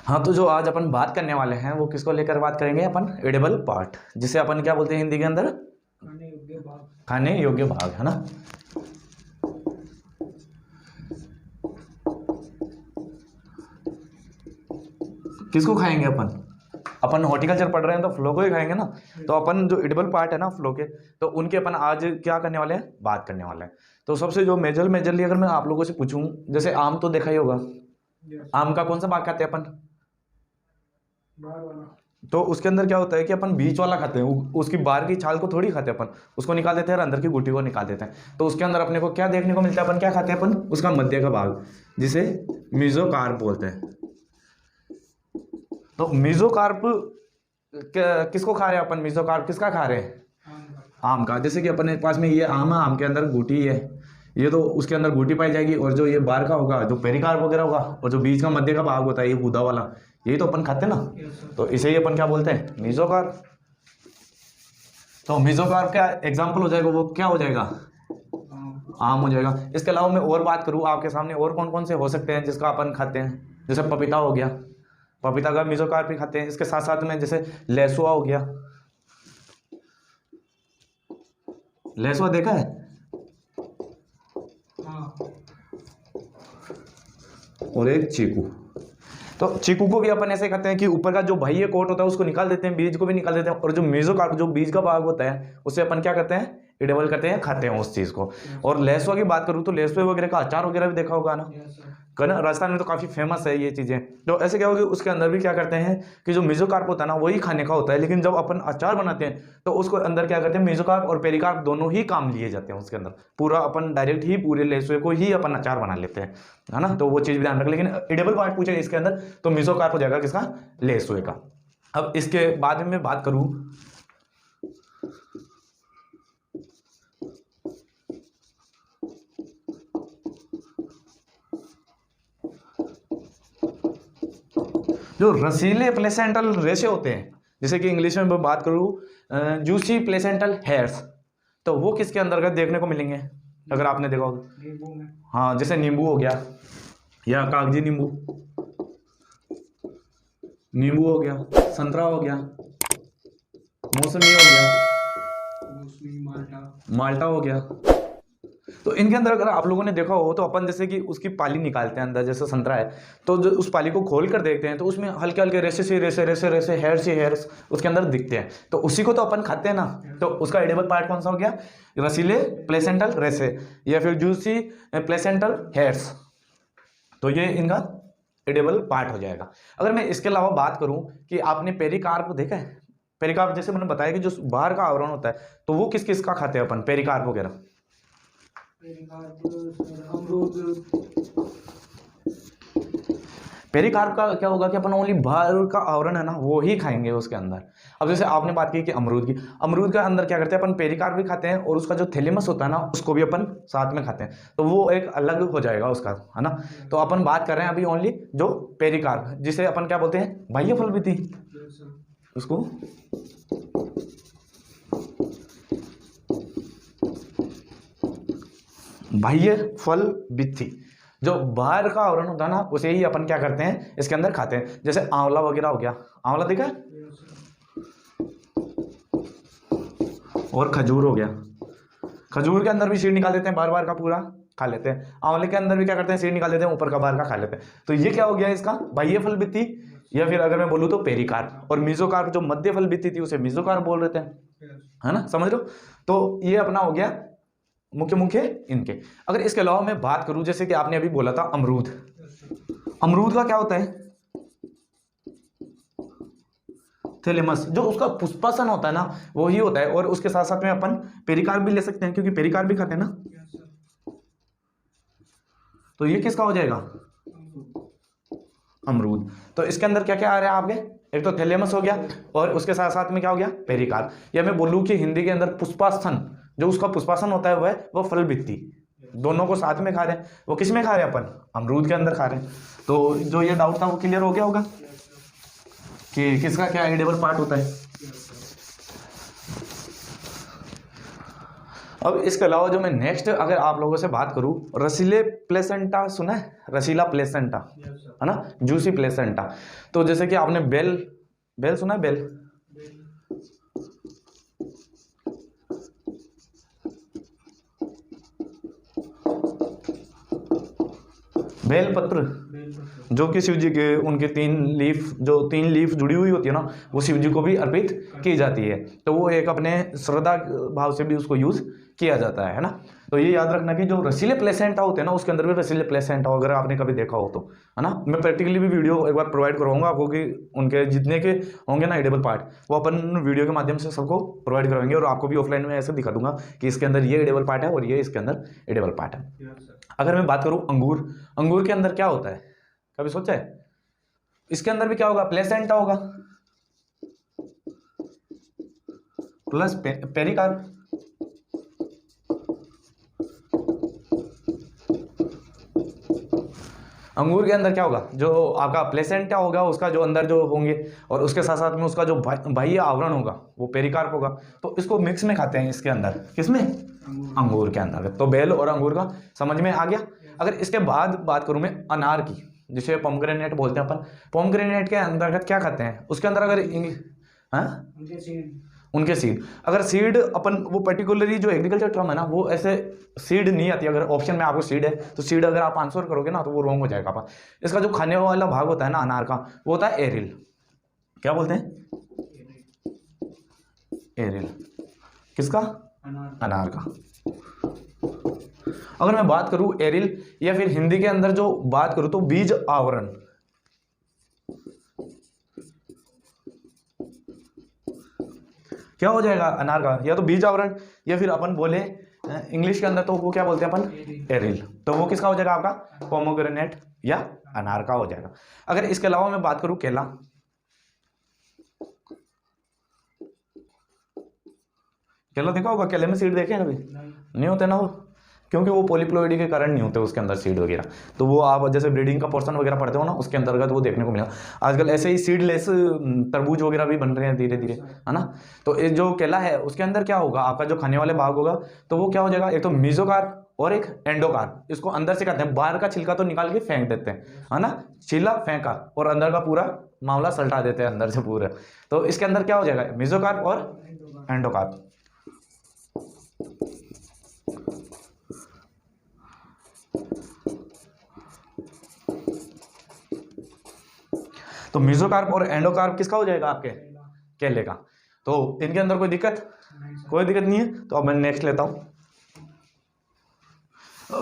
हाँ, तो जो आज अपन बात करने वाले हैं वो किसको लेकर बात करेंगे, अपन एडिबल पार्ट, जिसे अपन क्या बोलते हैं हिंदी के अंदर, खाने योग्य भाग। खाने योग्य भाग, है ना। किसको खाएंगे अपन अपन हॉर्टिकल्चर पढ़ रहे हैं तो फ्लो को ही खाएंगे ना। तो अपन जो एडिबल पार्ट है ना फ्लो के, तो उनके अपन आज क्या करने वाले हैं, बात करने वाले हैं। तो सबसे जो मेजरली अगर मैं आप लोगों से पूछूं, जैसे आम तो देखा ही होगा, आम का कौन सा भाग खाते हैं अपन, बाहर वाला। तो उसके अंदर क्या होता है कि अपन बीच वाला खाते हैं, उसकी बाहर की छाल को थोड़ी खाते हैं अपन, उसको निकाल देते हैं और अंदर की गुटी को निकाल देते हैं। तो उसके अंदर अपने को क्या देखने को मिलता है, अपन क्या खाते हैं, अपन उसका मध्य का भाग, जिसे मीजोकार्प बोलते हैं। तो मीजोकार्प किसको खा रहे हैं अपन, मीजोकार्प किसका खा रहे हैं, आम का। जैसे कि अपने पास में ये आम है, आम के अंदर गुटी है, ये तो उसके अंदर गुटी पाई जाएगी, और जो ये बाहर का होगा जो पेरिकार्प वगैरह होगा, और जो बीच का मध्य का भाग होता है ये गूदा वाला, यही तो अपन खाते हैं ना। तो इसे ही अपन क्या बोलते हैं, मीजोकार्प। तो मीजोकार्प का एग्जाम्पल हो जाएगा, वो क्या हो जाएगा, आम हो जाएगा। इसके अलावा मैं और बात करूँ आपके सामने, और कौन कौन से हो सकते हैं जिसका अपन खाते हैं, जैसे पपीता हो गया, पपीता का मीजोकार्प भी खाते हैं। इसके साथ साथ में जैसे लहसुआ हो गया, लहसुआ देखा है, और एक चीकू। तो चीकू को भी अपन ऐसे खाते हैं कि ऊपर का जो बाह्य कोट होता है उसको निकाल देते हैं, बीज को भी निकाल देते हैं, और जो मेसोकार्प जो बीज का भाग होता है उससे अपन क्या करते हैं, एडिबल करते हैं, खाते हैं उस चीज को। और लहसुआ की बात करूँ तो लहसुआ वगैरह का अचार वगैरह भी देखा होगा ना, राजस्थान में तो काफी फेमस है ये चीजें। तो ऐसे क्या होगा, उसके अंदर भी क्या करते हैं कि जो मेसोकार्प होता है ना वही खाने का होता है, लेकिन जब अपन अचार बनाते हैं तो उसको अंदर क्या करते हैं, मेसोकार्प और पेरिकार्प दोनों ही काम लिए जाते हैं उसके अंदर। पूरा अपन डायरेक्ट ही पूरे लहसुए को ही अपन अचार बना लेते हैं, है ना। तो वो चीज भी ध्यान रखें। लेकिन एडिबल पार्ट पूछे इसके अंदर तो मेसोकार्प हो जाएगा किसका, लहसुए का। अब इसके बाद में बात करूं, जो रसीले प्लेसेंटल रेशे होते हैं, जैसे कि इंग्लिश में मैं बात करूँ जूसी प्लेसेंटल हेयर्स, तो वो किसके अंतर्गत देखने को मिलेंगे, अगर आपने देखा होगा, नींबू में। हाँ, जैसे नींबू हो गया, या कागजी नींबू, नींबू हो गया, संतरा हो गया, मौसमी हो गया, मौसमी, माल्टा। माल्टा हो गया। तो इनके अंदर अगर आप लोगों ने देखा हो तो अपन जैसे कि उसकी पाली निकालते हैं अंदर, जैसे संतरा है तो जो उस पाली को खोल कर देखते हैं तो उसमें हल्के हल्के रेसे से रेसे रेसे रेसे हेयर से हेयर्स उसके अंदर दिखते हैं, तो उसी को तो अपन खाते हैं ना। तो उसका एडिबल पार्ट कौन सा हो गया, रसीले प्लेसेंटल रेसे या फिर जूसी प्लेसेंटल हेयर्स, तो ये इनका एडिबल पार्ट हो जाएगा। अगर मैं इसके अलावा बात करूं कि आपने पेरिकार्प देखा है, पेरिकार्प जैसे मैंने बताया कि जो बाहर का आवरण होता है तो वो किस किस का खाते हैं अपन, पेरिकार्प वगैरह, अमरूद। पेरिकार्प का क्या होगा कि अपन ओनली बाहर का आवरण है ना वो ही खाएंगे उसके अंदर। अब जैसे आपने बात की कि अमरूद की, अमरूद का अंदर क्या करते हैं अपन, पेरिकार्प भी खाते हैं और उसका जो थैलेमस होता है ना उसको भी अपन साथ में खाते हैं, तो वो एक अलग हो जाएगा उसका, है ना। तो अपन बात कर रहे हैं अभी ओनली जो पेरिकार्प, जिसे अपन क्या बोलते हैं, बाह्य फल भी थी उसको, बाह्य फल भित्ति, जो बाहर का आवरण होता है ना उसे ही अपन क्या करते हैं इसके अंदर खाते हैं। जैसे आंवला वगैरह हो गया, आंवला देखा है, और खजूर हो गया, खजूर के अंदर भी सीड निकाल देते हैं, बार बार का पूरा खा लेते हैं। आंवले के अंदर भी क्या करते हैं, सीड निकाल देते हैं, ऊपर का बाहर का खा लेते हैं। तो ये क्या हो गया इसका, बाह्य फल भित्ति, या फिर अगर मैं बोलूँ तो पेरिकार्प। और मीजोकार्प जो मध्य फल भित्ति थी उसे मीजोकार्प बोल रहे थे, है ना, समझ लो। तो ये अपना हो गया मुख्य मुख्य इनके। अगर इसके अलावा मैं बात करूं, जैसे कि आपने अभी बोला था अमरूद, अमरूद का क्या होता है, थैलेमस, जो उसका पुष्पासन होता है ना वो ही होता है। और उसके साथ साथ में अपन पेरिकार्प भी ले सकते हैं, क्योंकि पेरिकार्प भी खाते हैं ना। तो ये किसका हो जाएगा, अमरूद। तो इसके अंदर क्या क्या आ रहा है आपके, एक तो थैलेमस हो गया और उसके साथ साथ में क्या हो गया, पेरिकार्प। या मैं बोलूं कि हिंदी के अंदर पुष्पासन, जो उसका पुष्पासन होता है वो फल भित्ति, दोनों को साथ में खा रहे हैं। वो किस में खा रहे हैं अपन, अमरूद के अंदर खा रहे हैं। तो जो ये डाउट था वो क्लियर हो गया होगा कि किसका क्या एडिबल पार्ट होता है। अब इसके अलावा जो मैं नेक्स्ट अगर आप लोगों से बात करूं, रसीले प्लेसेंटा सुना है? रसीला प्लेसेंटा, है ना, जूसी प्लेसेंटा। तो जैसे कि आपने बेल, बेल सुना है? बेल, बेलपत्र, जो कि शिव जी के उनके 3 लीफ जुड़ी हुई होती है ना, वो शिव जी को भी अर्पित की जाती है। तो वो एक अपने श्रद्धा भाव से भी उसको यूज किया जाता है ना। तो ये याद रखना कि जो रसीले प्लेसेंटा होते हैं ना, उसके अंदर भी रसीले प्लेसेंटा अगर आपने कभी देखा हो तो, है ना, मैं प्रैक्टिकली भी वीडियो एक बार प्रोवाइड करवाऊंगा आपको कि उनके जितने के होंगे ना एडिबल पार्ट, वो अपन वीडियो के माध्यम से सबको प्रोवाइड करवाएंगे। और आपको भी ऑफलाइन में ऐसे दिखा दूंगा कि इसके अंदर ये एडिबल पार्ट है और ये इसके अंदर एडिबल पार्ट है। अगर मैं बात करूं अंगूर, अंगूर के अंदर क्या होता है, कभी सोचा है? इसके अंदर भी क्या होगा? प्लेसेंटा होगा प्लस पेरिकार्प। अंगूर के अंदर क्या होगा? जो आपका प्लेसेंटा होगा उसका जो अंदर जो होंगे, और उसके साथ साथ में उसका जो बाह्य आवरण होगा वो पेरिकार्प होगा। तो इसको मिक्स में खाते हैं इसके अंदर, किसमें? अंगूर के अंदर। तो बेल और अंगूर का समझ में आ गया। अगर इसके बाद बात करूं मैं अनार की, जिसे पोमग्रेनेट बोलते हैं अपन, पोमग्रेनेट के अंतर्गत क्या खाते हैं? उसके अंदर अगर उनके सीड, अगर सीड अपन वो पर्टिकुलरली जो एग्रीकल्चर टर्म है ना, वो ऐसे सीड नहीं आती। अगर ऑप्शन में आपको सीड है तो सीड अगर आप आंसर करोगे ना तो वो रॉन्ग हो जाएगा आपका। इसका जो खाने वाला भाग होता है ना अनार का, वो होता है एरिल। क्या बोलते हैं? एरिल। किसका? अनार का। अगर मैं बात करूं एरिल, या फिर हिंदी के अंदर जो बात करूं तो बीज आवरण, क्या हो जाएगा अनार का? या तो बीज आवरण, या फिर अपन बोले इंग्लिश के अंदर तो वो क्या बोलते हैं अपन? एरिल। तो वो किसका हो जाएगा? आपका पोमोग्रेनेट या अनार का हो जाएगा। अगर इसके अलावा मैं बात करूं केला, केला देखा होगा? केले में सीड देखे कभी? नहीं होते ना वो, क्योंकि वो पॉलीप्लोइडी के कारण नहीं होते उसके अंदर सीड वगैरह। तो वो आप जैसे ब्रीडिंग का पोर्शन वगैरह पढ़ते हो ना, उसके अंतर्गत वो देखने को मिला। आजकल ऐसे ही सीडलेस तरबूज वगैरह भी बन रहे हैं धीरे धीरे, है ना। तो ये जो केला है उसके अंदर क्या होगा? आपका जो खाने वाले भाग होगा तो वो क्या हो जाएगा? एक तो मीजोकार्प और एक एंडोकार्प। इसको अंदर से कहते हैं, बाहर का छिलका तो निकाल के फेंक देते हैं, है ना, छिला फेंका, और अंदर का पूरा मामला सल्टा देते हैं अंदर से पूरा। तो इसके अंदर क्या हो जाएगा? मीजोकार्प और एंडोकार्प। तो मीजोकार्प और एंडोकार्प किसका हो जाएगा? आपके केले का। तो इनके अंदर कोई दिक्कत? कोई दिक्कत नहीं है। तो अब मैं नेक्स्ट लेता हूं।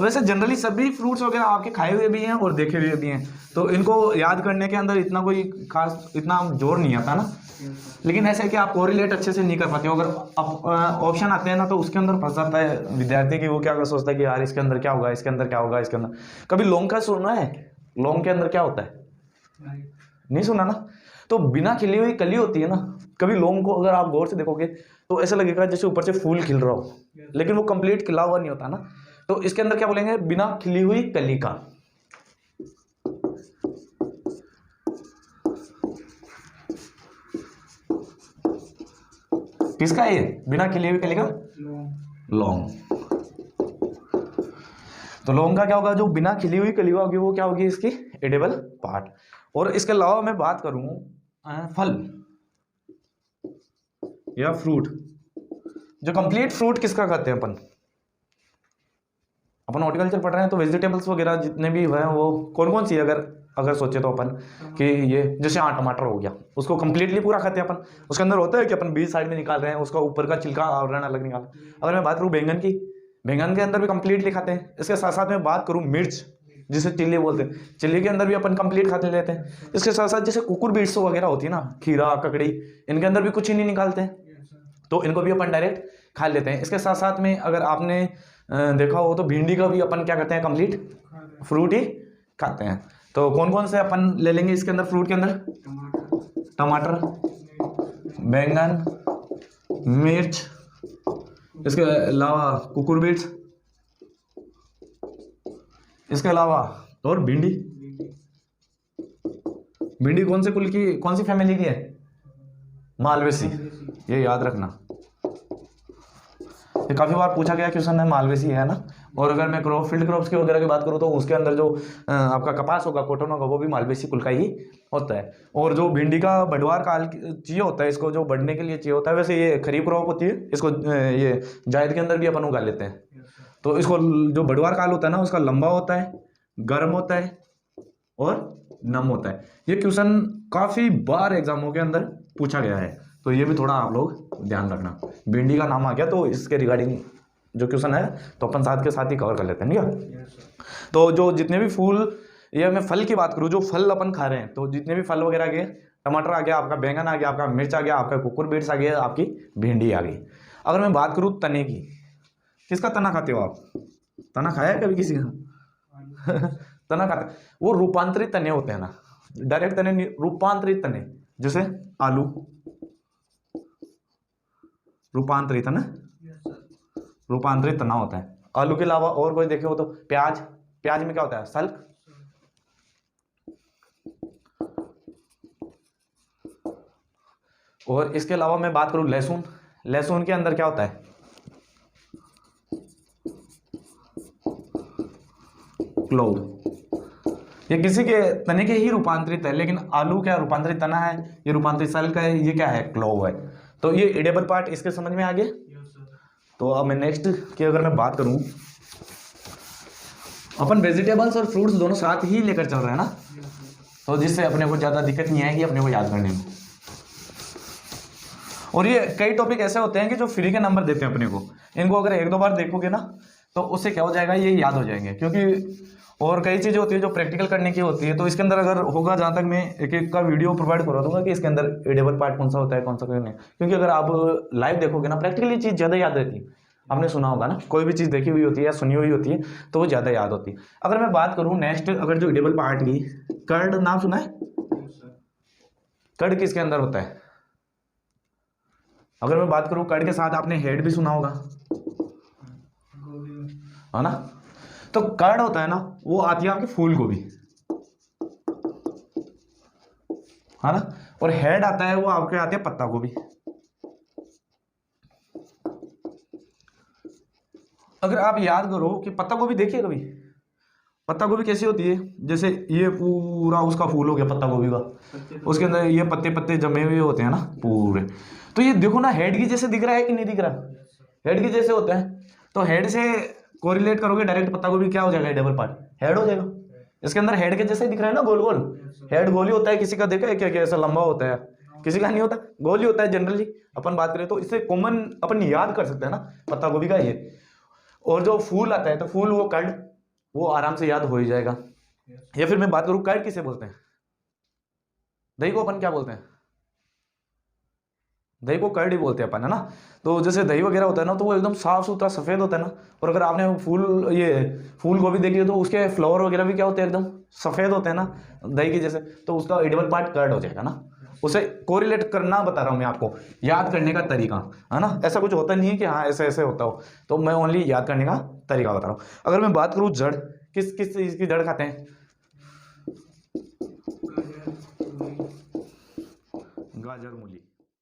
वैसे जनरली सभी फ्रूट्स वगैरह आपके खाए हुए भी हैं और देखे हुए भी हैं, तो इनको याद करने के अंदर इतना कोई खास इतना जोर नहीं आता ना। लेकिन ऐसा है कि आप कोरिलेट अच्छे से नहीं कर पाते हो। अगर ऑप्शन आते हैं ना तो उसके अंदर फंस जाता है विद्यार्थी की। वो क्या सोचता है कि यार इसके अंदर क्या होगा, इसके अंदर क्या होगा, इसके अंदर। कभी लौंग का सुना है? लौंग के अंदर क्या होता है? नहीं सुना ना। तो बिना खिली हुई कली होती है ना, कभी लौंग को अगर आप गौर से देखोगे तो ऐसा लगेगा जैसे ऊपर से फूल खिल रहा हो, लेकिन वो कंप्लीट खिला हुआ नहीं होता ना। तो इसके अंदर क्या बोलेंगे? बिना खिली हुई कली का। किसका? ये बिना खिली हुई कली का लौंग। तो लौंग का क्या होगा? जो बिना खिली हुई कली होगी वो क्या होगी? इसकी एडिबल पार्ट। और इसके अलावा मैं बात करूं फल या फ्रूट, जो कंप्लीट फ्रूट किसका खाते हैं अपन? अपन हॉर्टिकल्चर पढ़ रहे हैं तो वेजिटेबल्स वगैरह जितने भी हैं वो कौन कौन सी, अगर सोचे तो अपन कि ये जैसे टमाटर हो गया, उसको कंप्लीटली पूरा खाते हैं अपन। उसके अंदर होता है कि अपन बीज साइड में निकाल रहे हैं, उसका ऊपर का छिलका आवरण अलग निकाल। अगर मैं बात करूँ बैंगन की, बैंगन के अंदर भी कंप्लीटली खाते हैं। इसके साथ साथ में बात करूँ मिर्च, जिसे चिल्ली बोलते हैं, चिल्ली के अंदर भी अपन कंप्लीट खाते लेते हैं। इसके साथ साथ जैसे कुकुर बीट्स वगैरह होती है ना, खीरा ककड़ी, इनके अंदर भी कुछ ही नहीं निकालते हैं, तो इनको भी अपन डायरेक्ट खा लेते हैं। इसके साथ साथ में अगर आपने देखा हो तो भिंडी का भी अपन क्या करते हैं? कंप्लीट फ्रूट ही खाते हैं। तो कौन कौन से अपन ले लेंगे इसके अंदर? फ्रूट के अंदर टमाटर, बैंगन, मिर्च, इसके अलावा कुकुर बीट्स, इसके अलावा और भिंडी। भिंडी कौन से कुल की, कौन सी फैमिली की है? मालवेसी। ये याद रखना। ये काफ़ी बार पूछा गया क्वेश्चन है, मालवेसी है ना। और अगर मैं क्रॉप फील्ड क्रॉप्स की वगैरह की बात करूँ तो उसके अंदर जो आपका कपास होगा, कॉटन होगा, वो भी मालवेसी कुल का ही होता है। और जो भिंडी का बढ़वार काल चाहिए होता है, इसको जो बढ़ने के लिए चाहिए होता है, वैसे ये खरीफ क्रॉप होती है, इसको ये जायद के अंदर भी अपन उगा लेते हैं। तो इसको जो बढ़वार काल होता है ना, उसका लंबा होता है, गर्म होता है और नम होता है। ये क्वेश्चन काफ़ी बार एग्जामों के अंदर पूछा गया है, तो ये भी थोड़ा आप लोग ध्यान रखना। भिंडी का नाम आ गया तो इसके रिगार्डिंग जो क्वेश्चन है तो अपन साथ के साथ ही कवर कर लेते हैं, ठीक है। तो जो जितने भी फूल, या मैं फल की बात करूँ, जो फल अपन खा रहे हैं, तो जितने भी फल वगैरह के, टमाटर आ गया आपका, बैंगन आ गया आपका, मिर्च आ गया आपका, कुकुर बीट्स आ गया आपकी, भिंडी आ गई। अगर मैं बात करूँ तने की, किसका तना खाते हो आप? तना खाया है कभी किसी का? तना खाते, वो रूपांतरित तने होते हैं ना, डायरेक्ट तने नहीं, रूपांतरित तने, जैसे आलू रूपांतरित है ना, रूपांतरित तना होता है। आलू के अलावा और कोई देखे हो तो प्याज, प्याज में क्या होता है? सल्क। और इसके अलावा मैं बात करूं लहसुन, लहसुन के अंदर क्या होता है? क्लोव। ये किसी के तने के ही रूपांतरित है, लेकिन आलू क्या रूपांतरित तना है, ये रूपांतरित सल्क है, ये क्या है? क्लोव है। तो ये एडिबल पार्ट इसके समझ में आ गए। तो अब मैं नेक्स्ट की अगर मैं बात करूं, अपन वेजिटेबल्स और फ्रूट्स दोनों साथ ही लेकर चल रहे हैं ना, तो जिससे अपने को ज़्यादा दिक्कत नहीं आएगी अपने को याद करने में। और ये कई टॉपिक ऐसे होते हैं कि जो फ्री के नंबर देते हैं अपने को, इनको अगर एक दो बार देखोगे ना तो उससे क्या हो जाएगा, ये याद हो जाएंगे। क्योंकि और कई चीज़ें होती है जो प्रैक्टिकल करने की होती है, तो इसके अंदर अगर होगा, जहाँ तक मैं एक एक का वीडियो प्रोवाइड करवा दूंगा कि इसके अंदर एडिबल पार्ट कौन सा होता है, कौन सा नहीं। क्योंकि अगर आप लाइव देखोगे ना, प्रैक्टिकली चीज़ ज़्यादा याद रहती है। आपने सुना होगा ना, कोई भी चीज़ देखी हुई होती है या सुनी हुई होती है तो वो ज़्यादा याद होती है। अगर मैं बात करूँ नेक्स्ट, अगर जो एडिबल पार्ट की, कर्ड नाम सुना है? कर्ड किसके अंदर होता है? अगर मैं बात करूँ कर्ड के साथ, आपने हेड भी सुना होगा, है ना। तो कर्ड होता है ना, वो आती है आपकी फूल गोभी, है ना। और हेड आता है, वो आपके आते हैं पत्ता गोभी। अगर आप याद करो कि पत्ता गोभी देखिए कभी, पत्ता गोभी कैसी होती है, जैसे ये पूरा उसका फूल हो गया पत्ता गोभी का, उसके अंदर ये पत्ते पत्ते जमे हुए होते हैं ना पूरे। तो ये देखो ना, हेड की जैसे दिख रहा है कि नहीं दिख रहा? हेड की जैसे होता है। तो हेड से कोरिलेट करोगे डायरेक्ट, पत्ता गोभी क्या हो जाएगा? डबल पार्ट हेड हो जाएगा। इसके अंदर हेड के जैसे दिख रहा है ना, गोल गोल। हेड गोल ही होता है, किसी का देखा है क्या क्या ऐसा लंबा होता है? किसी का नहीं होता, गोल ही होता है जनरली। अपन बात करें तो इससे कॉमन अपन याद कर सकते हैं ना पत्ता गोभी का ये। और जो फूल आता है तो फूल, वो कर्ड, वो आराम से याद हो ही जाएगा। या फिर मैं बात करूं, कर्ड किसे बोलते हैं? दही को अपन क्या बोलते हैं? दही को कर्ड ही बोलते हैं अपन, है ना। तो जैसे दही वगैरह होता है ना, तो वो एकदम साफ सुथरा सफेद होता है ना। और अगर आपने फूल गोभी देखी है तो उसके फ्लावर वगैरह भी क्या होते हैं? एकदम सफेद होते हैं ना, दही की जैसे। तो उसका एडिबल पार्ट कर्ड हो जाएगा ना। उसे कोरिलेट करना बता रहा हूं मैं आपको, याद करने का तरीका, है ना। ऐसा कुछ होता नहीं है कि हाँ ऐसे ऐसे होता हो, तो मैं ओनली याद करने का तरीका बता रहा हूँ। अगर मैं बात करूँ जड़, किस किस चीज की जड़ खाते हैं? गाजर, मूली।